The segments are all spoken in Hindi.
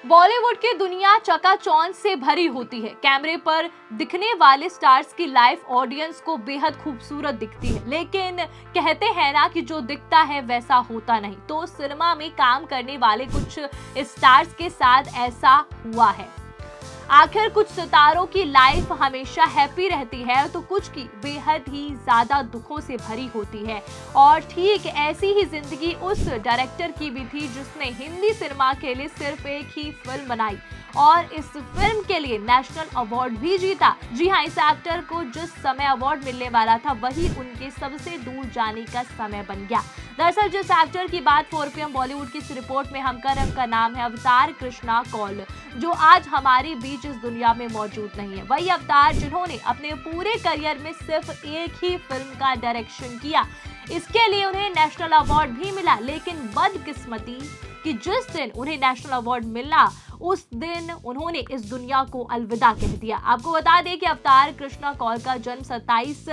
बॉलीवुड की दुनिया चकाचौंध से भरी होती है। कैमरे पर दिखने वाले स्टार्स की लाइफ ऑडियंस को बेहद खूबसूरत दिखती है, लेकिन कहते हैं ना कि जो दिखता है वैसा होता नहीं। तो सिनेमा में काम करने वाले कुछ स्टार्स के साथ ऐसा हुआ है। आखिर कुछ सितारों की लाइफ हमेशा हैप्पी रहती है तो कुछ की बेहद ही ज्यादा दुखों से भरी होती है। और ठीक ऐसी ही जिंदगी उस डायरेक्टर की भी थी जिसने हिंदी सिनेमा के लिए सिर्फ एक ही फिल्म बनाई और इस फिल्म के लिए नेशनल अवार्ड भी जीता। जी हाँ, इस एक्टर को जिस समय अवार्ड मिलने वाला था वही उनके सबसे दूर जाने का समय बन गया। दरअसल जिस एक्टर की बात 4 PM बॉलीवुड की इस रिपोर्ट में हम कर रहे हैं, उनका नाम है अवतार कृष्णा कौल, जो आज हमारे बीच इस दुनिया में मौजूद नहीं है। वही अवतार जिन्होंने अपने पूरे करियर में सिर्फ एक ही फिल्म का डायरेक्शन किया। इसके लिए उन्हें नेशनल अवार्ड भी मिला, लेकिन बदकिस्मती कि जिस दिन उन्हें नेशनल अवार्ड मिला उस दिन उन्होंने इस दुनिया को अलविदा कह दिया। आपको बता दें कि अवतार कृष्णा कौल का जन्म 27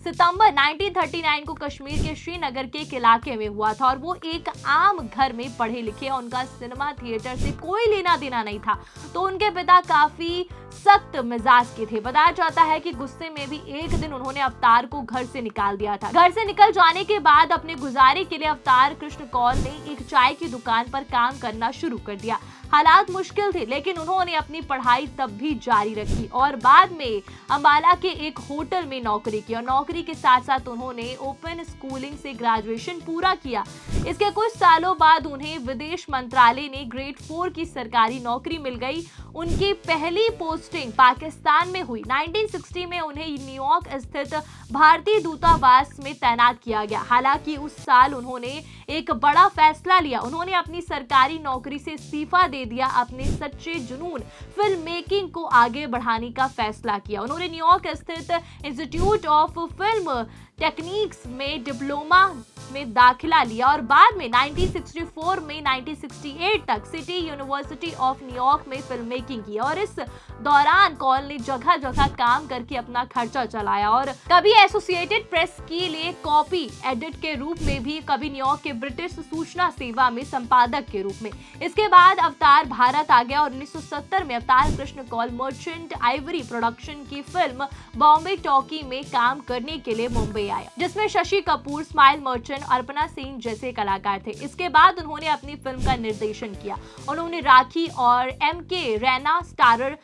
सितंबर 1939 को कश्मीर के श्रीनगर के एक इलाके में हुआ था और वो एक आम घर में पढ़े लिखे। उनका सिनेमा थिएटर से कोई लेना देना नहीं था, तो उनके पिता काफी सख्त मिजाज के थे। बताया जाता है कि गुस्से में भी एक दिन उन्होंने अवतार को घर से निकाल दिया था। घर से निकल जाने के बाद अपने गुजारे के लिए अवतार कृष्ण कौल ने एक चाय की दुकान पर काम करना शुरू कर दिया। हालात मुश्किल थे, लेकिन उन्होंने अपनी पढ़ाई तब भी जारी रखी और बाद में अंबाला के एक होटल में नौकरी की और नौकरी के साथ साथ उन्होंने ओपन स्कूलिंग से ग्रेजुएशन पूरा किया। इसके कुछ सालों बाद उन्हें विदेश मंत्रालय ने ग्रेड 4 की सरकारी नौकरी मिल गई। उनकी पहली पोस्टिंग पाकिस्तान में हुई। 1960 में उन्हें न्यूयॉर्क स्थित भारतीय दूतावास में तैनात किया गया। हालांकि उस साल उन्होंने एक बड़ा फैसला लिया। उन्होंने अपनी सरकारी नौकरी से इस्तीफा दे दिया। अपने सच्चे जुनून फिल्म मेकिंग को आगे बढ़ाने का फैसला किया। उन्होंने न्यूयॉर्क स्थित इंस्टीट्यूट ऑफ फिल्म टेक्निक्स में डिप्लोमा में दाखिला लिया और बाद में 1964 में 1968 तक सिटी यूनिवर्सिटी ऑफ न्यूयॉर्क में फिल्म मेकिंग की और इस दौरान कौल ने जगह जगह काम करके अपना खर्चा चलाया और कभी एसोसिएटेड प्रेस के लिए कॉपी एडिट के रूप में भी, कभी न्यूयॉर्क के ब्रिटिश सूचना सेवा में संपादक के रूप में। इसके बाद अवतार भारत आ गया और 1970 में अवतार कृष्ण कौल मर्चेंट आइवरी प्रोडक्शन की फिल्म बॉम्बे टॉकी में काम करने के लिए मुंबई आया, जिसमें शशि कपूर, स्माइल मर्चेंट, अर्पणा सिंह जैसे कलाकार थे। इसके बाद उन्होंने अपनी फिल्म का निर्देशन किया। उन्होंने राखी और MK रैना स्टारर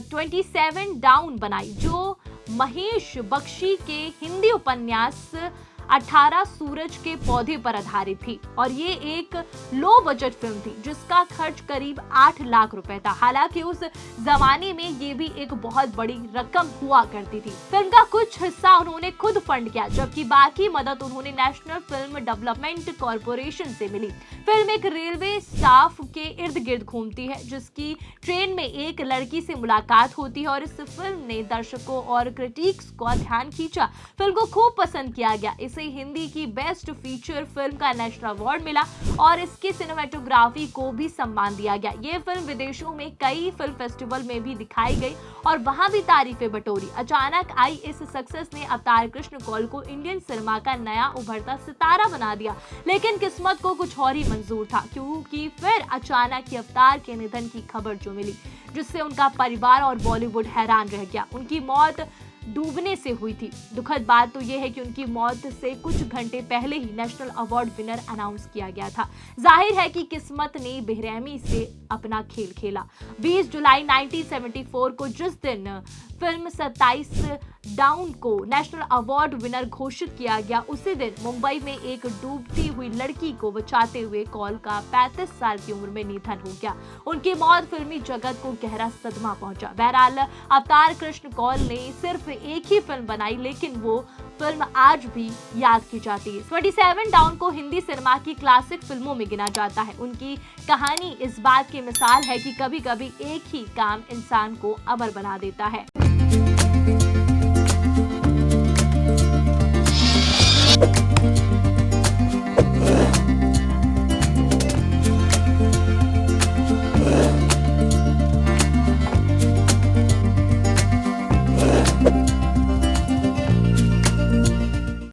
27 डाउन बनाई, जो महेश बख्शी के हिंदी उपन्यास 18 सूरज के पौधे पर आधारित थी और ये एक लो बजट फिल्म थी जिसका खर्च करीब 8 लाख रुपए था। हालांकि उस जमाने में ये भी एक बहुत बड़ी रकम हुआ करती थी। फिल्म का कुछ हिस्सा उन्होंने खुद फंड किया, जबकि बाकी मदद उन्होंने नेशनल फिल्म डेवलपमेंट कॉर्पोरेशन से मिली। फिल्म एक रेलवे स्टाफ के इर्द गिर्द घूमती है, जिसकी ट्रेन में एक लड़की से मुलाकात होती है और इस फिल्म ने दर्शकों और क्रिटिक्स का ध्यान खींचा। फिल्म को खूब पसंद किया गया। इसे हिंदी की बेस्ट फीचर फिल्म का नेशनल अवार्ड मिला और इसकी सिनेमेटोग्राफी को भी सम्मान दिया गया। ये फिल्म विदेशों में कई फिल्म फेस्टिवल में भी दिखाई गई और वहां भी तारीफें बटोरी। अचानक आई इस सक्सेस ने अवतार कृष्ण कौल को इंडियन सिनेमा का नया उभरता सितारा बना दिया, लेकिन किस्मत को कुछ और ही मंजूर था, क्योंकि फिर अचानक ही अवतार के निधन की खबर जो मिली, जिससे उनका परिवार और बॉलीवुड हैरान रह गया। उनकी मौत डूबने से हुई थी। दुखद बात तो यह है कि उनकी मौत से कुछ घंटे पहले ही नेशनल अवार्ड विनर अनाउंस किया गया था। जाहिर है कि किस्मत ने बेरहमी से अपना खेल खेला। 20 जुलाई 1974 को जिस दिन फिल्म 27 डाउन को नेशनल अवार्ड विनर घोषित किया गया, उसी दिन मुंबई में एक डूबती हुई लड़की को बचाते हुए कौल का 35 साल की उम्र में निधन हो गया। उनकी मौत फिल्मी जगत को गहरा सदमा पहुंचा। बहरहाल अवतार कृष्ण कौल ने सिर्फ एक ही फिल्म बनाई, लेकिन वो फिल्म आज भी याद की जाती है। 27 डाउन को हिंदी सिनेमा की क्लासिक फिल्मों में गिना जाता है। उनकी कहानी इस बात की मिसाल है कि कभी कभी एक ही काम इंसान को अमर बना देता है।